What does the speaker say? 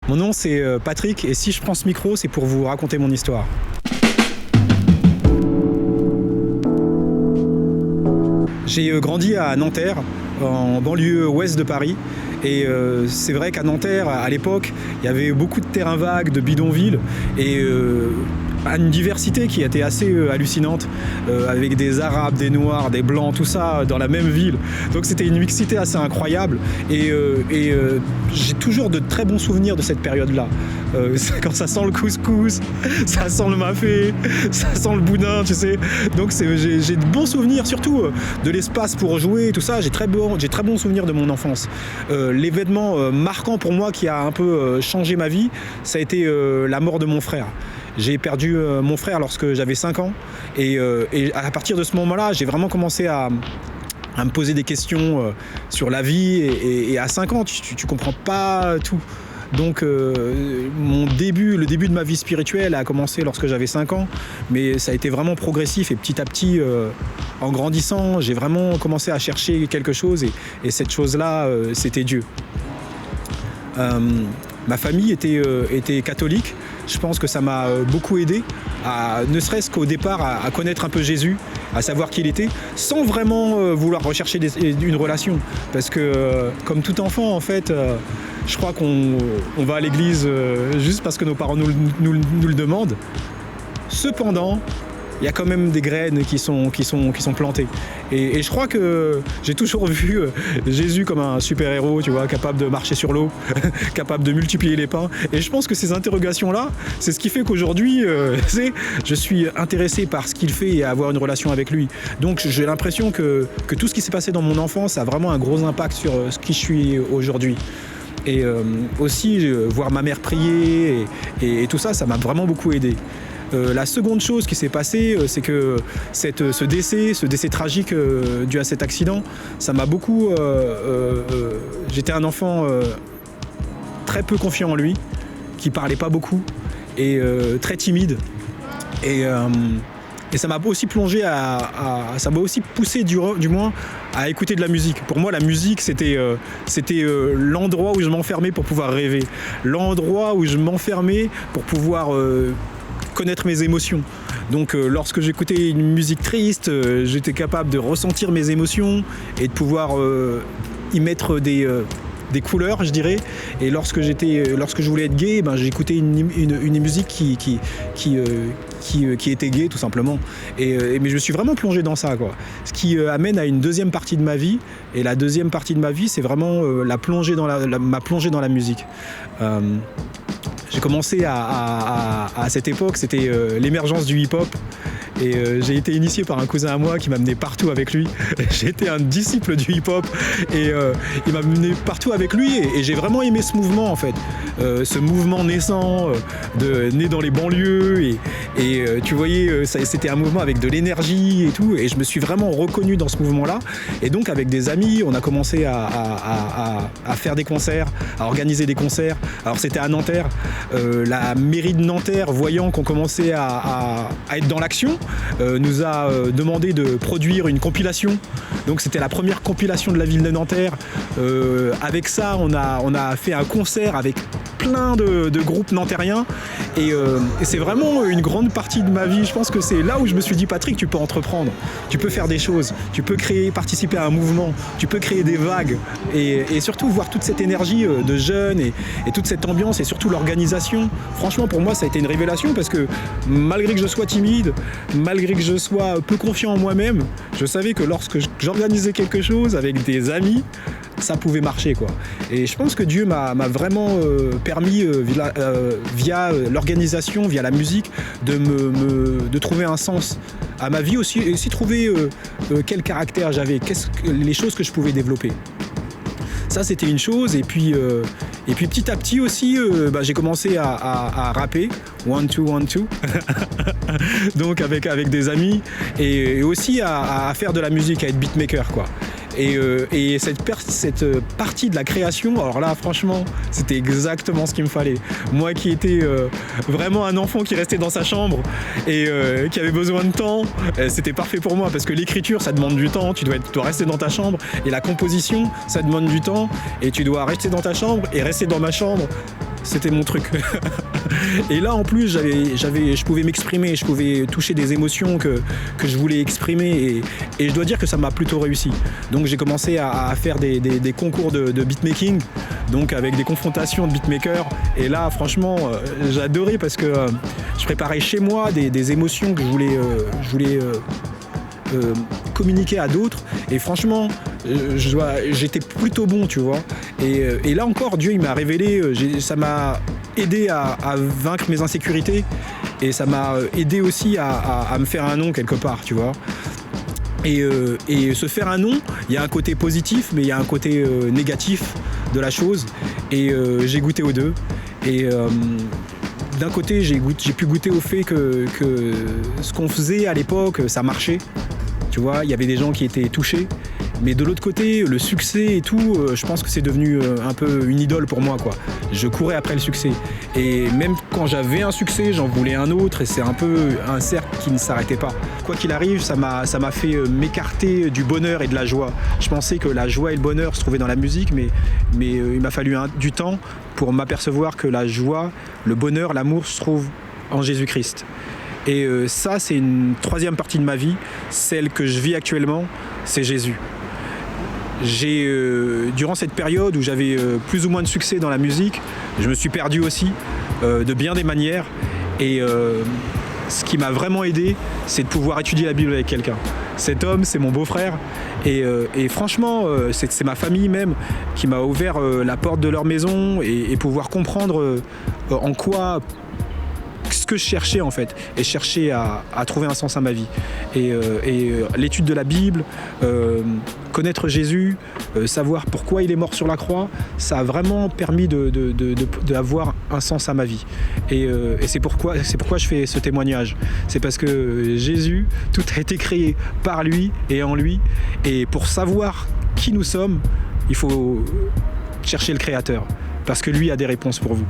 Mon nom c'est Patrick et si je prends ce micro, c'est pour vous raconter mon histoire. J'ai grandi à Nanterre, en banlieue ouest de Paris. Et c'est vrai qu'à Nanterre, à l'époque, il y avait beaucoup de terrains vagues, de bidonvilles et une diversité qui était assez hallucinante, avec des Arabes, des Noirs, des Blancs, tout ça dans la même ville. Donc c'était une mixité assez incroyable et j'ai toujours de très bons souvenirs de cette période-là. Quand ça sent le couscous, ça sent le mafé, ça sent le boudin, tu sais. Donc j'ai de bons souvenirs, surtout de l'espace pour jouer, tout ça. J'ai très bons souvenirs de mon enfance. L'événement marquant pour moi qui a un peu changé ma vie, ça a été la mort de mon frère. J'ai perdu mon frère lorsque j'avais 5 ans et à partir de ce moment-là, j'ai vraiment commencé à me poser des questions sur la vie et à 5 ans, tu comprends pas tout. Donc le début de ma vie spirituelle a commencé lorsque j'avais 5 ans, mais ça a été vraiment progressif et petit à petit, en grandissant, j'ai vraiment commencé à chercher quelque chose et cette chose-là, c'était Dieu. Ma famille était catholique. Je pense que ça m'a beaucoup aidé, ne serait-ce qu'au départ, à connaître un peu Jésus, à savoir qui il était, sans vraiment vouloir rechercher une relation. Parce que, comme tout enfant, en fait, je crois qu'on va à l'église juste parce que nos parents nous le demandent. Cependant, il y a quand même des graines qui sont plantées. Et je crois que j'ai toujours vu Jésus comme un super-héros, tu vois, capable de marcher sur l'eau, capable de multiplier les pains. Et je pense que ces interrogations-là, c'est ce qui fait qu'aujourd'hui, je suis intéressé par ce qu'il fait et à avoir une relation avec lui. Donc j'ai l'impression que tout ce qui s'est passé dans mon enfance a vraiment un gros impact sur ce qui je suis aujourd'hui. Et aussi, voir ma mère prier et tout ça, ça m'a vraiment beaucoup aidé. La seconde chose qui s'est passée, c'est que ce décès tragique dû à cet accident, ça m'a beaucoup... j'étais un enfant très peu confiant en lui, qui parlait pas beaucoup et très timide. Et ça m'a aussi plongé ça m'a aussi poussé du moins à écouter de la musique. Pour moi, la musique, c'était l'endroit où je m'enfermais pour pouvoir rêver, l'endroit où je m'enfermais pour pouvoir connaître mes émotions. Donc lorsque j'écoutais une musique triste, j'étais capable de ressentir mes émotions et de pouvoir y mettre des couleurs, je dirais. Et lorsque je voulais être gay, j'écoutais une musique qui était gay, tout simplement. Mais je suis vraiment plongé dans ça, quoi. Ce qui amène à une deuxième partie de ma vie. Et la deuxième partie de ma vie, c'est vraiment ma plongée dans la musique. J'ai commencé à cette époque, c'était l'émergence du hip-hop. Et j'ai été initié par un cousin à moi qui m'a mené partout avec lui. J'étais un disciple du hip-hop et il m'a mené partout avec lui et j'ai vraiment aimé ce mouvement en fait. Ce mouvement naissant, né dans les banlieues et tu voyais, c'était un mouvement avec de l'énergie et tout et je me suis vraiment reconnu dans ce mouvement-là. Et donc avec des amis, on a commencé à faire des concerts, à organiser des concerts. Alors c'était à Nanterre. La mairie de Nanterre, voyant qu'on commençait à être dans l'action, nous a demandé de produire une compilation. Donc c'était la première compilation de la ville de Nanterre. Avec ça, on a fait un concert avec plein de groupes nantériens et c'est vraiment une grande partie de ma vie. Je pense que c'est là où je me suis dit, Patrick, tu peux entreprendre, tu peux faire des choses, tu peux participer à un mouvement, tu peux créer des vagues et surtout voir toute cette énergie de jeunes et toute cette ambiance et surtout l'organisation. Franchement, pour moi, ça a été une révélation parce que malgré que je sois timide, malgré que je sois peu confiant en moi-même, je savais que lorsque j'organisais quelque chose avec des amis, ça pouvait marcher, quoi. Et je pense que Dieu m'a vraiment permis, via l'organisation, via la musique, de trouver un sens à ma vie aussi, et aussi trouver quel caractère j'avais, les choses que je pouvais développer. Ça, c'était une chose. Et puis petit à petit aussi, j'ai commencé à rapper, 1, 2, 1, 2, donc avec des amis, et aussi à faire de la musique, à être beatmaker, quoi. Et cette partie de la création, alors là franchement c'était exactement ce qu'il me fallait. Moi qui étais vraiment un enfant qui restait dans sa chambre et qui avait besoin de temps, c'était parfait pour moi parce que l'écriture ça demande du temps, tu dois rester dans ta chambre, et la composition ça demande du temps et tu dois rester dans ta chambre et rester dans ma chambre. c'était mon truc. Et là en plus je pouvais m'exprimer, je pouvais toucher des émotions que je voulais exprimer et je dois dire que ça m'a plutôt réussi. Donc j'ai commencé à faire des concours de beatmaking, donc avec des confrontations de beatmakers, et là franchement j'ai adoré parce que je préparais chez moi des émotions que je voulais communiquer à d'autres, et franchement j'étais plutôt bon, tu vois, et là encore Dieu il m'a révélé, ça m'a aidé à vaincre mes insécurités, et ça m'a aidé aussi à me faire un nom quelque part, tu vois. Et se faire un nom, il y a un côté positif mais il y a un côté négatif de la chose, et j'ai goûté aux deux, et d'un côté j'ai pu goûter au fait que ce qu'on faisait à l'époque ça marchait, tu vois, il y avait des gens qui étaient touchés, mais de l'autre côté le succès et tout, je pense que c'est devenu un peu une idole pour moi, quoi. Je courais après le succès, et même quand j'avais un succès j'en voulais un autre, et c'est un peu un cercle qui ne s'arrêtait pas. Quoi qu'il arrive, ça m'a fait m'écarter du bonheur et de la joie. Je pensais que la joie et le bonheur se trouvaient dans la musique, mais il m'a fallu du temps pour m'apercevoir que la joie, le bonheur, l'amour se trouvent en Jésus-Christ. Et ça, c'est une troisième partie de ma vie, celle que je vis actuellement, c'est Jésus. Durant cette période où j'avais plus ou moins de succès dans la musique, je me suis perdu aussi de bien des manières, et ce qui m'a vraiment aidé, c'est de pouvoir étudier la Bible avec quelqu'un. Cet homme, c'est mon beau-frère, et franchement, c'est ma famille même qui m'a ouvert la porte de leur maison, et pouvoir comprendre en quoi ce que je cherchais en fait, et chercher à trouver un sens à ma vie. Et l'étude de la Bible, connaître Jésus, savoir pourquoi il est mort sur la croix, ça a vraiment permis d'avoir un sens à ma vie. Et c'est pourquoi je fais ce témoignage. C'est parce que Jésus, tout a été créé par lui et en lui, et pour savoir qui nous sommes, il faut chercher le Créateur, parce que lui a des réponses pour vous.